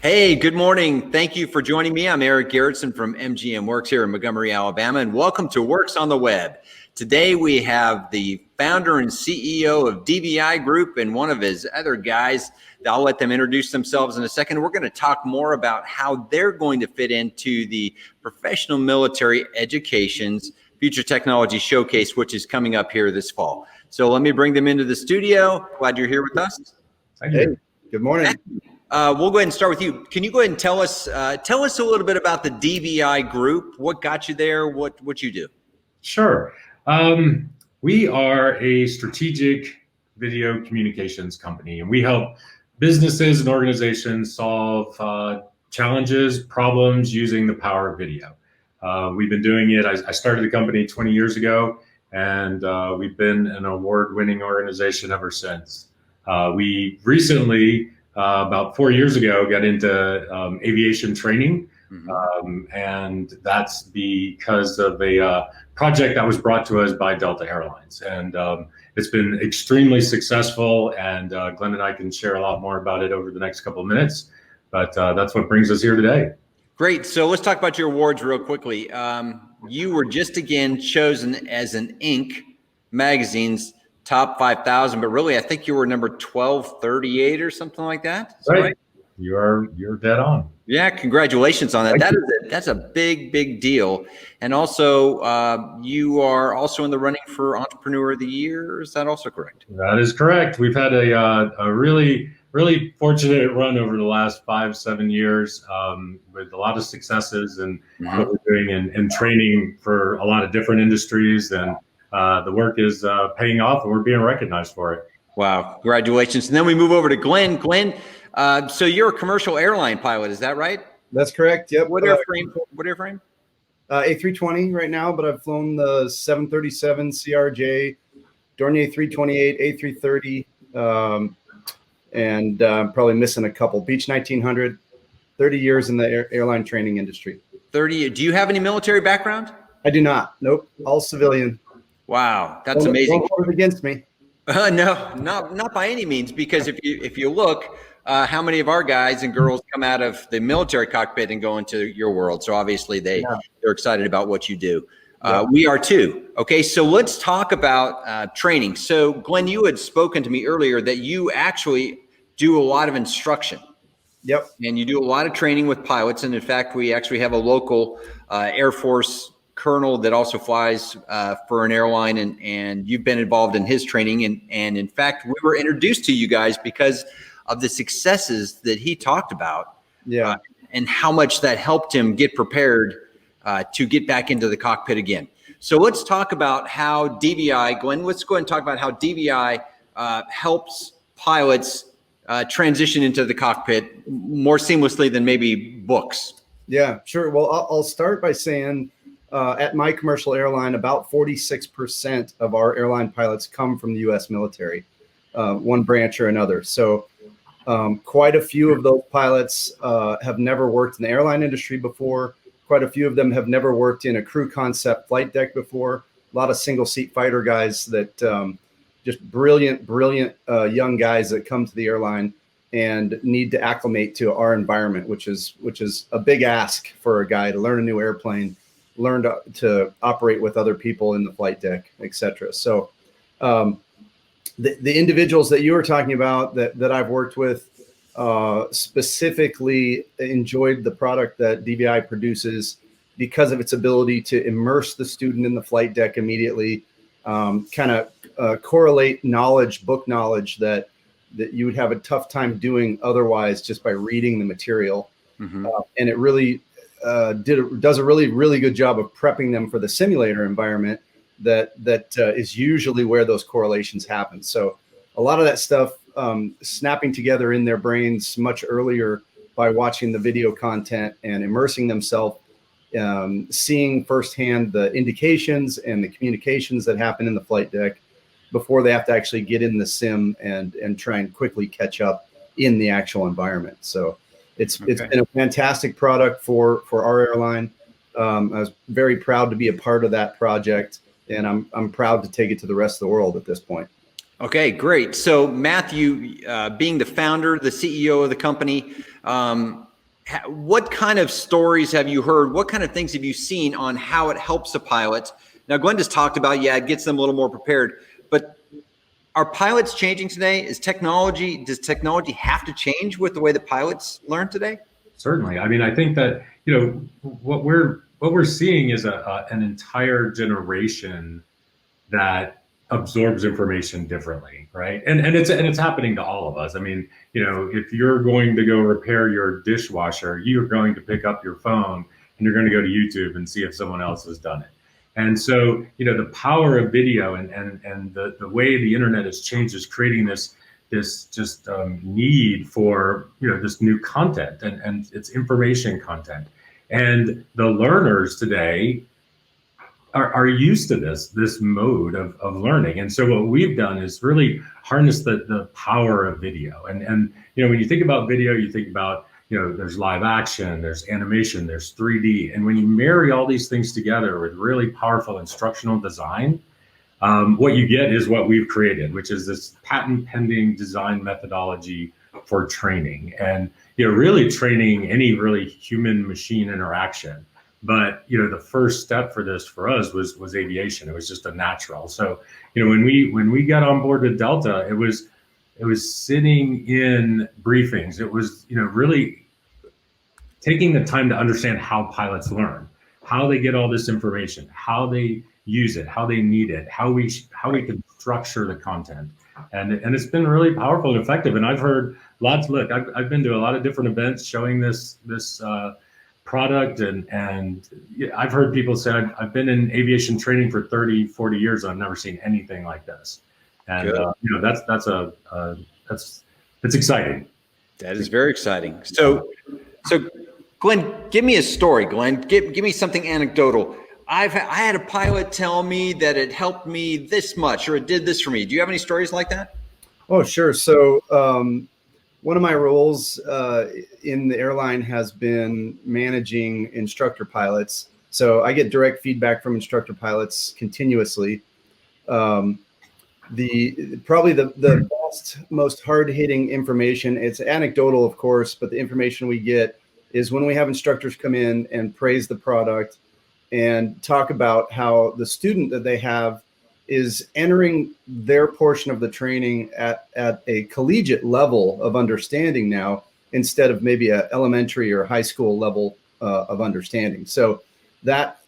Hey, good morning. Thank you for joining me. I'm Eric Gerritson from MGM Werx here in Montgomery, Alabama, and welcome to Werx on the Web. Today we have the founder and CEO of DVI Group and one of his other guys. I'll let them introduce themselves in a second. We're going to talk more about how they're going to fit into the Professional Military Education's Future Technology Showcase, which is coming up here this fall. So let me bring them into the studio. Glad you're here with us. Thank you. Hey, good morning. We'll go ahead and start with you. Can you go ahead and tell us a little bit about the DVI Group? What got you there? What you do? Sure. We are a strategic video communications company, and we help businesses and organizations solve challenges, problems using the power of video. We've been doing it. I started the company 20 years ago, and we've been an award-winning organization ever since. We recently, about 4 years ago, got into aviation training. And that's because of a project that was brought to us by Delta Airlines. And it's been extremely successful, and Glenn and I can share a lot more about it over the next couple of minutes. But that's what brings us here today. Great. So let's talk about your awards real quickly. You were just again chosen as an Inc. magazine's top 5,000, but really I think you were number 1238 or something like that. Right. You're dead on. Yeah, congratulations on that. That's a big deal. And also, you are also in the running for Entrepreneur of the Year. Is that also correct? That is correct. We've had a really fortunate run over the last 5-7 years with a lot of successes and what we're doing in training for a lot of different industries. And the work is paying off, and we're being recognized for it. Wow, congratulations. And then we move over to Glenn. Glenn, so you're a commercial airline pilot, is that right? That's correct. Yep. What airframe? A320 right now, but I've flown the 737 CRJ, Dornier 328, A330, and probably missing a couple. Beech 1900, 30 years in the airline training industry. 30. Do you have any military background? I do not. Nope. All civilian. Wow, that's amazing. Don't hold it against me. No, not by any means, because if you look, how many of our guys and girls come out of the military cockpit and go into your world? So obviously they're excited about what you do. We are too. Okay, so let's talk about training. So Glenn, you had spoken to me earlier that you actually do a lot of instruction. Yep. And you do a lot of training with pilots. And in fact, we actually have a local Air Force colonel that also flies for an airline, and you've been involved in his training. And in fact, we were introduced to you guys because of the successes that he talked about, and how much that helped him get prepared to get back into the cockpit again. So let's talk about how DVI, Glenn, let's go ahead and talk about how DVI helps pilots transition into the cockpit more seamlessly than maybe books. Yeah, sure. Well, I'll start by saying at my commercial airline, about 46% of our airline pilots come from the U.S. military, one branch or another. So quite a few of those pilots have never worked in the airline industry before. Quite a few of them have never worked in a crew concept flight deck before. A lot of single seat fighter guys that just brilliant young guys that come to the airline and need to acclimate to our environment, which is a big ask for a guy to learn a new airplane, learn to operate with other people in the flight deck, etc. So the individuals that you were talking about that I've worked with specifically enjoyed the product that DVI produces because of its ability to immerse the student in the flight deck immediately, kind of correlate knowledge, book knowledge that you would have a tough time doing otherwise just by reading the material. And it really does a really good job of prepping them for the simulator environment that is usually where those correlations happen. So a lot of that stuff snapping together in their brains much earlier by watching the video content and immersing themselves, seeing firsthand the indications and the communications that happen in the flight deck before they have to actually get in the sim and try and quickly catch up in the actual environment. So it's been a fantastic product for our airline. I was very proud to be a part of that project, and I'm proud to take it to the rest of the world at this point. Okay, great. So Matthew, being the founder, the CEO of the company, what kind of stories have you heard? What kind of things have you seen on how it helps a pilot? Now, Glenn just talked about, yeah, it gets them a little more prepared, but are pilots changing today? Does technology have to change with the way the pilots learn today? Certainly. I mean, I think that, what we're seeing is an entire generation that absorbs information differently, right? And it's happening to all of us. I mean, if you're going to go repair your dishwasher, you're going to pick up your phone and you're going to go to YouTube and see if someone else has done it. And so, the power of video and the way the internet has changed is creating this just need for, this new content and it's information content. And the learners today are used to this mode of learning. And so what we've done is really harness the power of video. And when you think about video, you think about, there's live action, there's animation, there's 3D. And when you marry all these things together with really powerful instructional design, what you get is what we've created, which is this patent pending design methodology for training and, really training any really human machine interaction. But, the first step for this for us was aviation. It was just a natural. So, when we got on board with Delta, it was sitting in briefings. It was, really taking the time to understand how pilots learn, how they get all this information, how they use it, how they need it, how we can structure the content. And it's been really powerful and effective. And I've heard lots. Look, I've been to a lot of different events showing this product. And I've heard people say, I've been in aviation training for 30, 40 years. And I've never seen anything like this. And, that's exciting. That is very exciting. So Glenn, give me a story, Glenn. Give me something anecdotal. I had a pilot tell me that it helped me this much, or it did this for me. Do you have any stories like that? Oh, sure. So one of my roles in the airline has been managing instructor pilots. So I get direct feedback from instructor pilots continuously. Probably the best, most hard-hitting information, it's anecdotal, of course, but the information we get is when we have instructors come in and praise the product and talk about how the student that they have is entering their portion of the training at a collegiate level of understanding now, instead of maybe a elementary or high school level of understanding. So that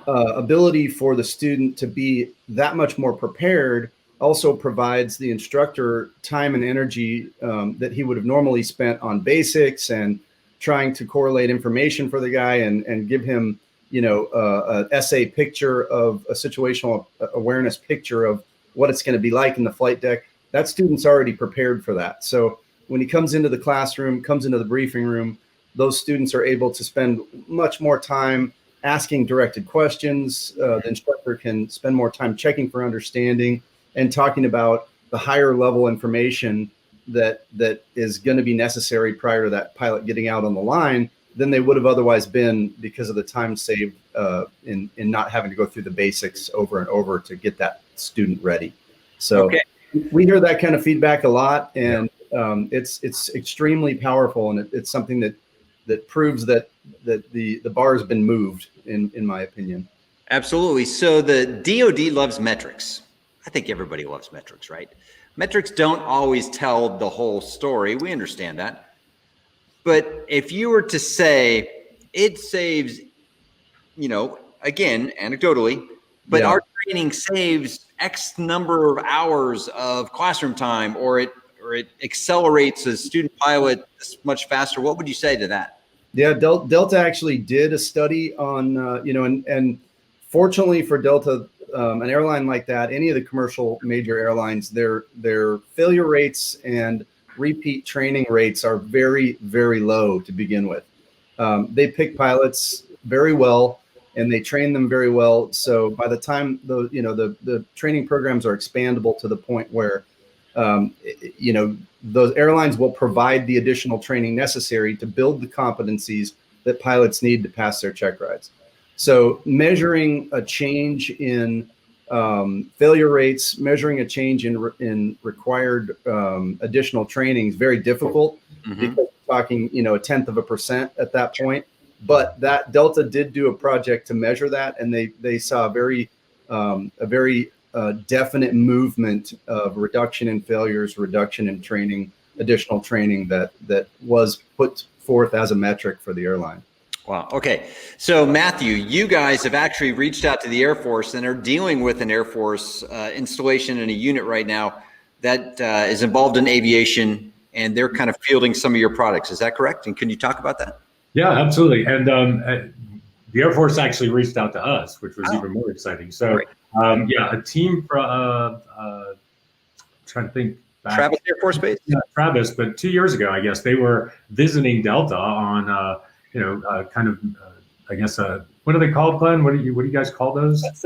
ability for the student to be that much more prepared also provides the instructor time and energy that he would have normally spent on basics and trying to correlate information for the guy and give him, an essay picture of a situational awareness picture of what it's going to be like in the flight deck. That student's already prepared for that. So when he comes into the classroom, comes into the briefing room, those students are able to spend much more time asking directed questions. The instructor can spend more time checking for understanding and talking about the higher level information that is going to be necessary prior to that pilot getting out on the line than they would have otherwise been, because of the time saved in not having to go through the basics over and over to get that student ready. So we hear that kind of feedback a lot, and it's extremely powerful, and it's something that proves that the bar has been moved, in my opinion. Absolutely. So the DoD loves metrics. I think everybody loves metrics, right? Metrics don't always tell the whole story. We understand that. But if you were to say it saves, again, anecdotally, but our training saves X number of hours of classroom time, or it accelerates a student pilot this much faster, what would you say to that? Yeah, Delta actually did a study on, and fortunately for Delta, an airline like that, any of the commercial major airlines, their failure rates and repeat training rates are very, very low to begin with. They pick pilots very well and they train them very well. So by the time the training programs are expandable to the point where, those airlines will provide the additional training necessary to build the competencies that pilots need to pass their check rides. So measuring a change in failure rates, measuring a change in required additional training is very difficult, because it's talking, you know, 0.1% at that point. But that Delta did do a project to measure that, and they saw a very definite movement of reduction in failures, reduction in training, additional training that was put forth as a metric for the airline. Wow. Okay. So Matthew, you guys have actually reached out to the Air Force and are dealing with an Air Force installation in a unit right now that is involved in aviation, and they're kind of fielding some of your products. Is that correct? And can you talk about that? Yeah, absolutely. And the Air Force actually reached out to us, which was even more exciting. So, yeah, a team from trying to think back. Travis Air Force Base. Yeah, Travis. But 2 years ago, I guess they were visiting Delta on, kind of, I guess, what are they called, Glenn? What do you guys call those? That's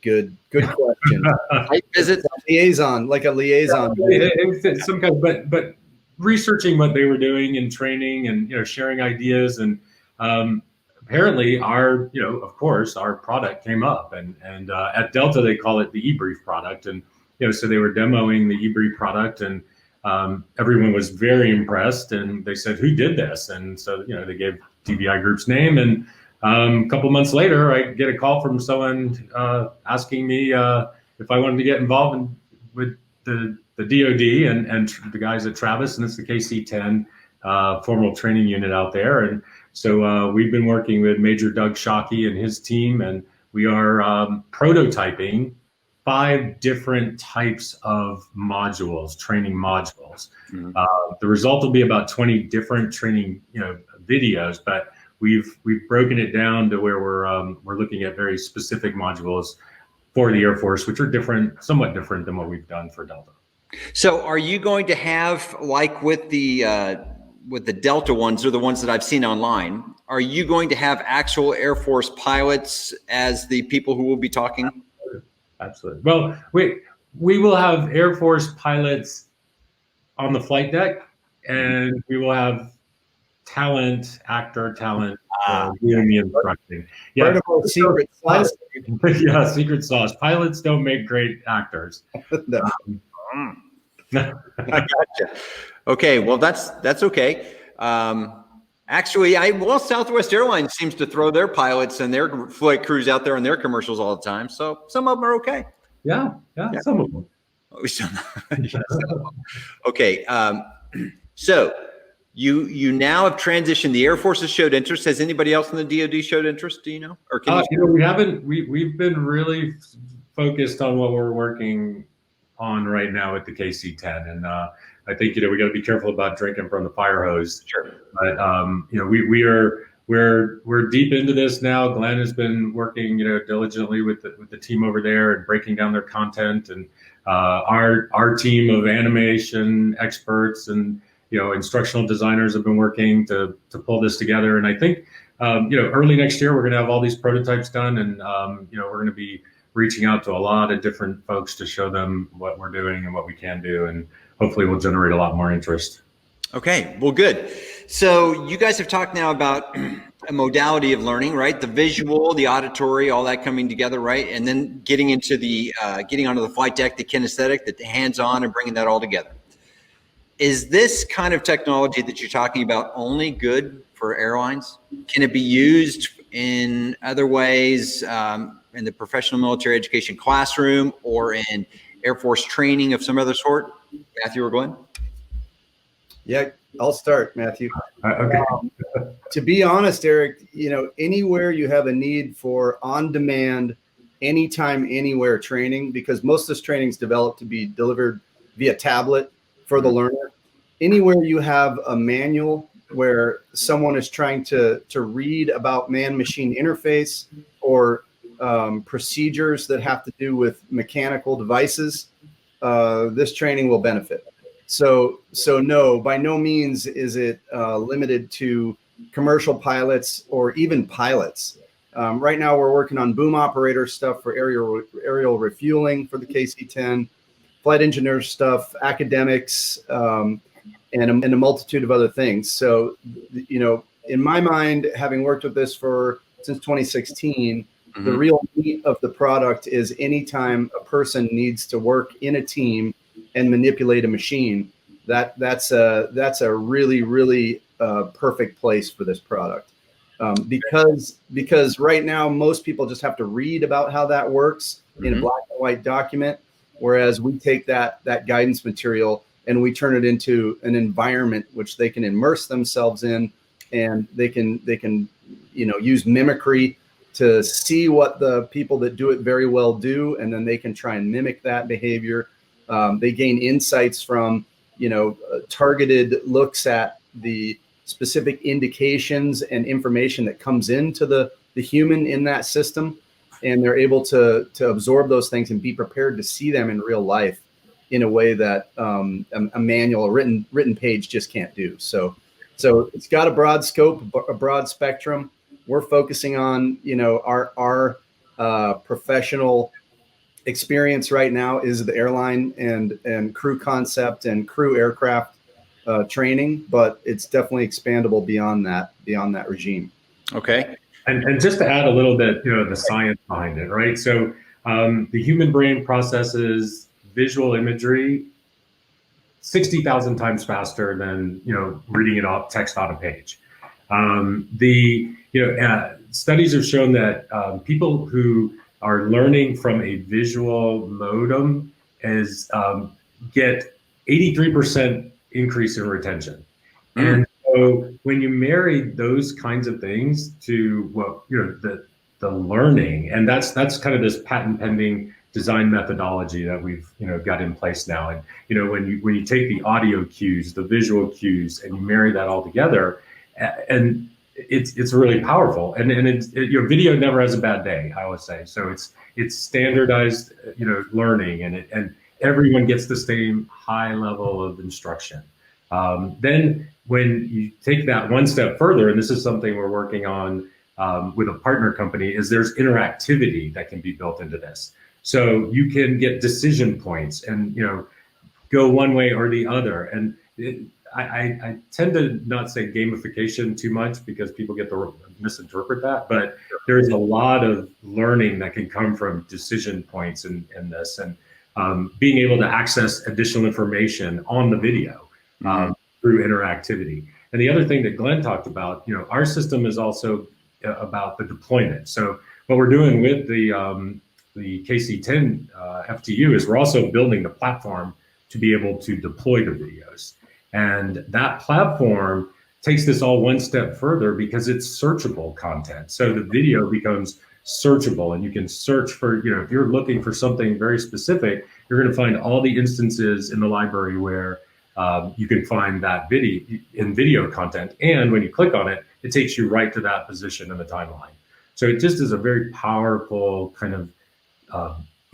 good question. Site visit, liaison, like a liaison. It's some kind of, but researching what they were doing and training and, you know, sharing ideas. And apparently our, you know, of course, our product came up, and at Delta, they call it the eBrief product. And, you know, so they were demoing the eBrief product, and everyone was very impressed, and they said, who did this? And so, you know, they gave DVI Group's name, and a couple months later, I get a call from someone asking me if I wanted to get involved with the DoD and the guys at Travis, and it's the KC-10 formal training unit out there. And so we've been working with Major Doug Shockey and his team, and we are prototyping 5 different types of modules, training modules. Mm-hmm. The result will be about 20 different training, you know, videos, but we've broken it down to where we're looking at very specific modules for the Air Force, which are different, somewhat different than what we've done for Delta. So are you going to have, like with the Delta ones, or the ones that I've seen online, are you going to have actual Air Force pilots as the people who will be talking? Absolutely. Well, we will have Air Force pilots on the flight deck, and we will have actor talent doing the instructing. Yeah, part of our secret sauce. Yeah, secret sauce. Pilots don't make great actors. I gotcha. Okay, well that's okay. Actually, Southwest Airlines seems to throw their pilots and their flight crews out there in their commercials all the time. So some of them are okay. Yeah, some of them. Okay, so you now have transitioned. The Air Force has showed interest. Has anybody else in the DoD showed interest? Do you know? Or can you know, we haven't. We've been really focused on what we're working on right now with the KC-10, and I think, you know, we got to be careful about drinking from the fire hose. Sure. But you know, we're deep into this now. Glenn has been working, you know, diligently with the team over there and breaking down their content, and our team of animation experts and, you know, instructional designers have been working to pull this together. And I think, you know, early next year we're going to have all these prototypes done, and you know, we're going to be reaching out to a lot of different folks to show them what we're doing and what we can do, and hopefully we'll generate a lot more interest. Okay, well, good. So you guys have talked now about a modality of learning, right? The visual, the auditory, all that coming together, right? And then getting into the, getting onto the flight deck, the kinesthetic, the hands-on, and bringing that all together. Is this kind of technology that you're talking about only good for airlines? Can it be used in other ways, in the professional military education classroom, or in Air Force training of some other sort? Matthew or Glenn? Yeah, I'll start, Matthew. Okay. To be honest, Eric, you know, anywhere you have a need for on-demand, anytime, anywhere training, because most of this training is developed to be delivered via tablet for the learner. Anywhere you have a manual where someone is trying to read about man-machine interface, or procedures that have to do with mechanical devices, this training will benefit. So no, by no means is it limited to commercial pilots or even pilots. Right now we're working on boom operator stuff for aerial refueling for the KC-10, flight engineer stuff, academics, and a multitude of other things. So, you know, in my mind, having worked with this since 2016, the real meat of the product is anytime a person needs to work in a team and manipulate a machine, that's a really perfect place for this product. Because right now most people just have to read about how that works in a black and white document, whereas we take that guidance material and we turn it into an environment which they can immerse themselves in, and they can use mimicry to see what the people that do it very well do, and then they can try and mimic that behavior. They gain insights from targeted looks at the specific indications and information that comes into the human in that system, and they're able to absorb those things and be prepared to see them in real life in a way that a manual, a written page just can't do. So it's got a broad scope, a broad spectrum. We're focusing on our professional experience right now is the airline and crew concept and crew aircraft training, but it's definitely expandable beyond that regime. Okay. And just to add a little bit, the science behind it, right? So the human brain processes visual imagery 60,000 times faster than reading it off text on a page. Studies have shown that people who are learning from a visual modem get 83% increase in retention. And so when you marry those kinds of things to the learning, and that's kind of this patent pending design methodology that we've got in place now. And when you take the audio cues, the visual cues, and you marry that all together, and it's really powerful. And video never has a bad day, I always say. So it's standardized learning, and everyone gets the same high level of instruction. Then when you take that one step further, and this is something we're working on with a partner company, is there's interactivity that can be built into this. So you can get decision points and go one way or the other. And I tend to not say gamification too much because people get to misinterpret that, but there's a lot of learning that can come from decision points in this, and being able to access additional information on the video through interactivity. And the other thing that Glenn talked about, our system is also about the deployment. So what we're doing with the KC-10 FTU is we're also building the platform to be able to deploy the videos. And that platform takes this all one step further because it's searchable content. So the video becomes searchable, and you can search for, if you're looking for something very specific, you're going to find all the instances in the library where you can find that video content. And when you click on it, it takes you right to that position in the timeline. So it just is a very powerful kind of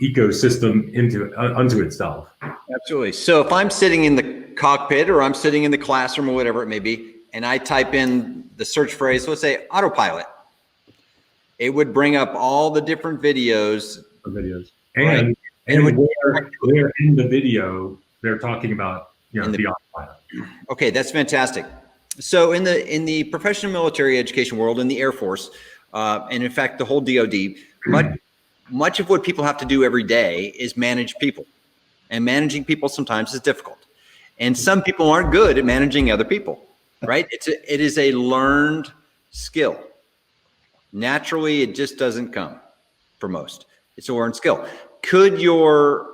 ecosystem unto itself. Absolutely. So if I'm sitting in the cockpit or I'm sitting in the classroom or whatever it may be, and I type in the search phrase, let's say Autopilot, it would bring up all the different videos. And where in the video they're talking about the Autopilot. Okay, that's fantastic. So in the professional military education world, in the Air Force, and in fact the whole DoD, much of what people have to do every day is manage people, and managing people sometimes is difficult. And some people aren't good at managing other people, right? It is a learned skill. Naturally, it just doesn't come for most. It's a learned skill. Could your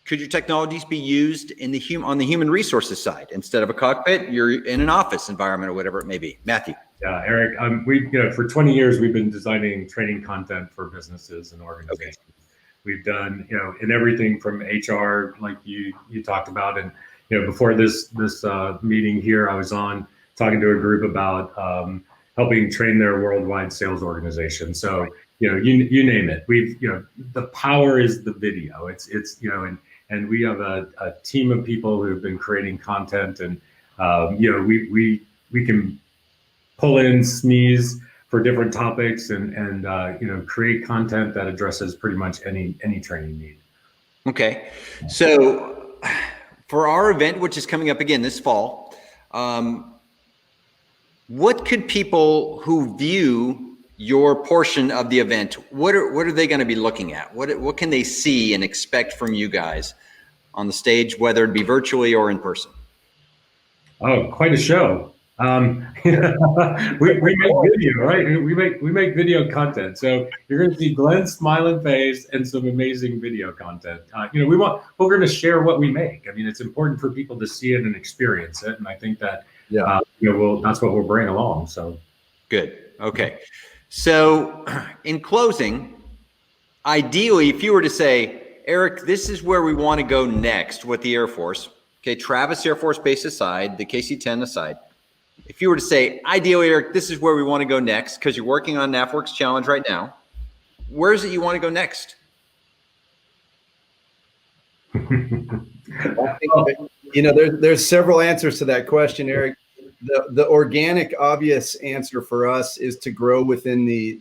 technologies be used on the human resources side instead of a cockpit? You're in an office environment or whatever it may be. Matthew. Yeah, Eric. For 20 years we've been designing training content for businesses and organizations. Okay. We've done in everything from HR, like you talked about, and before this meeting here, I was on talking to a group about helping train their worldwide sales organization. So you name it. We've the power is the video. It's and we have a team of people who've been creating content, and we can pull in SMEs for different topics and create content that addresses pretty much any training need. Okay, so for our event, which is coming up again this fall, what could people who view your portion of the event, what are they going to be looking at? What can they see and expect from you guys on the stage, whether it be virtually or in person? Oh, quite a show. We make video, right? We make video content. So you're going to see Glen's smiling face and some amazing video content. We're going to share what we make. I mean, it's important for people to see it and experience it. And I think that, that's what we'll bring along. So good. Okay. So in closing, ideally, if you were to say, Eric, this is where we want to go next with the Air Force. Okay. Travis Air Force Base aside, the KC-10 aside. If you were to say, ideally, Eric, this is where we want to go next, because you're working on NAVWorks Challenge right now, where is it you want to go next? There's several answers to that question, Eric. The organic, obvious answer for us is to grow within the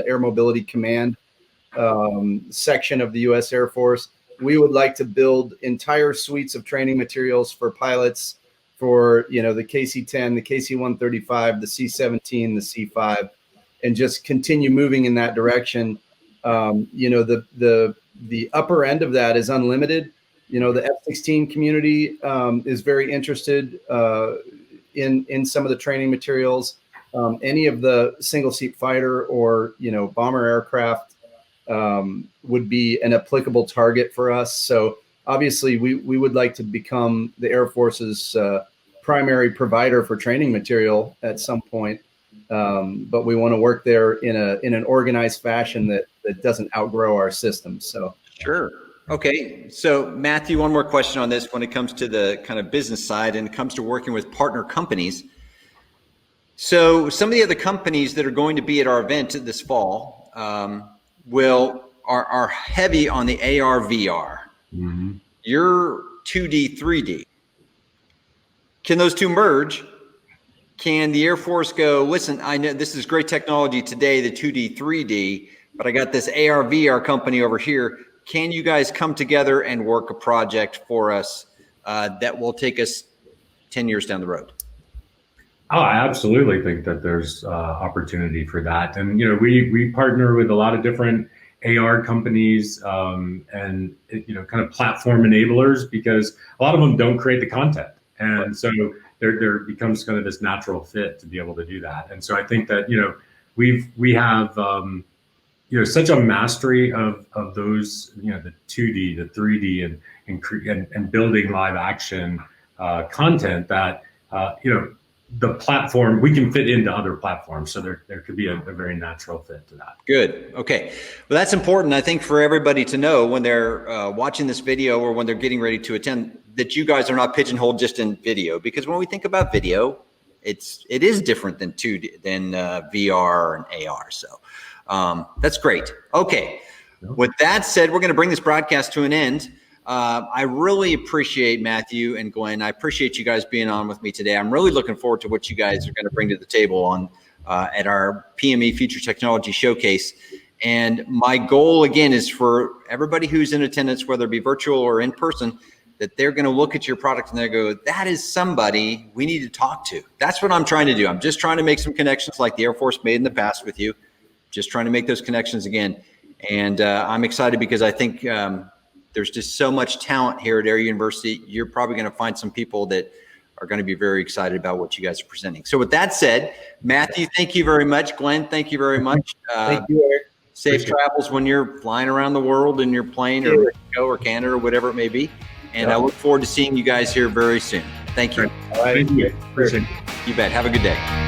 Air Mobility Command section of the U.S. Air Force. We would like to build entire suites of training materials for pilots for the KC-10, the KC-135, the C-17, the C-5, and just continue moving in that direction. The upper end of that is unlimited. The F-16 community is very interested in some of the training materials. Any of the single seat fighter or bomber aircraft would be an applicable target for us. So obviously, we would like to become the Air Force's primary provider for training material at some point, but we want to work there in an organized fashion that doesn't outgrow our system. So sure. Okay. So Matthew, one more question on this when it comes to the kind of business side and it comes to working with partner companies. So some of the other companies that are going to be at our event this fall are heavy on the AR VR. Mm-hmm. You're 2D, 3D. Can those two merge? Can the Air Force go, listen, I know this is great technology today, the 2D, 3D, but I got this AR VR company over here. Can you guys come together and work a project for us that will take us 10 years down the road? Oh, I absolutely think that there's opportunity for that. And, we partner with a lot of different AR companies and, kind of platform enablers, because a lot of them don't create the content. And so there becomes kind of this natural fit to be able to do that. And so I think that, we have, such a mastery of those, the 2D, the 3D and building live action content that, the platform, we can fit into other platforms. So there could be a very natural fit to that. Good. Okay. Well, that's important, I think, for everybody to know when they're watching this video or when they're getting ready to attend, that you guys are not pigeonholed just in video. Because when we think about video, it is different than VR and AR. So that's great. Okay. With that said, we're going to bring this broadcast to an end. I really appreciate Matthew and Glen. I appreciate you guys being on with me today. I'm really looking forward to what you guys are going to bring to the table on at our PME Future Technology Showcase. And my goal, again, is for everybody who's in attendance, whether it be virtual or in person, that they're going to look at your product and they go, that is somebody we need to talk to. That's what I'm trying to do. I'm just trying to make some connections like the Air Force made in the past with you, just trying to make those connections again. And I'm excited because I think there's just so much talent here at Air University. You're probably going to find some people that are going to be very excited about what you guys are presenting. So with that said, Matthew, thank you very much. Glen, thank you very much. Thank you, Eric. Safe travels when you're flying around the world in your plane or Mexico or Canada or whatever it may be. And I look forward to seeing you guys here very soon. Thank you. All right. Thank you. Appreciate it. You bet. Have a good day.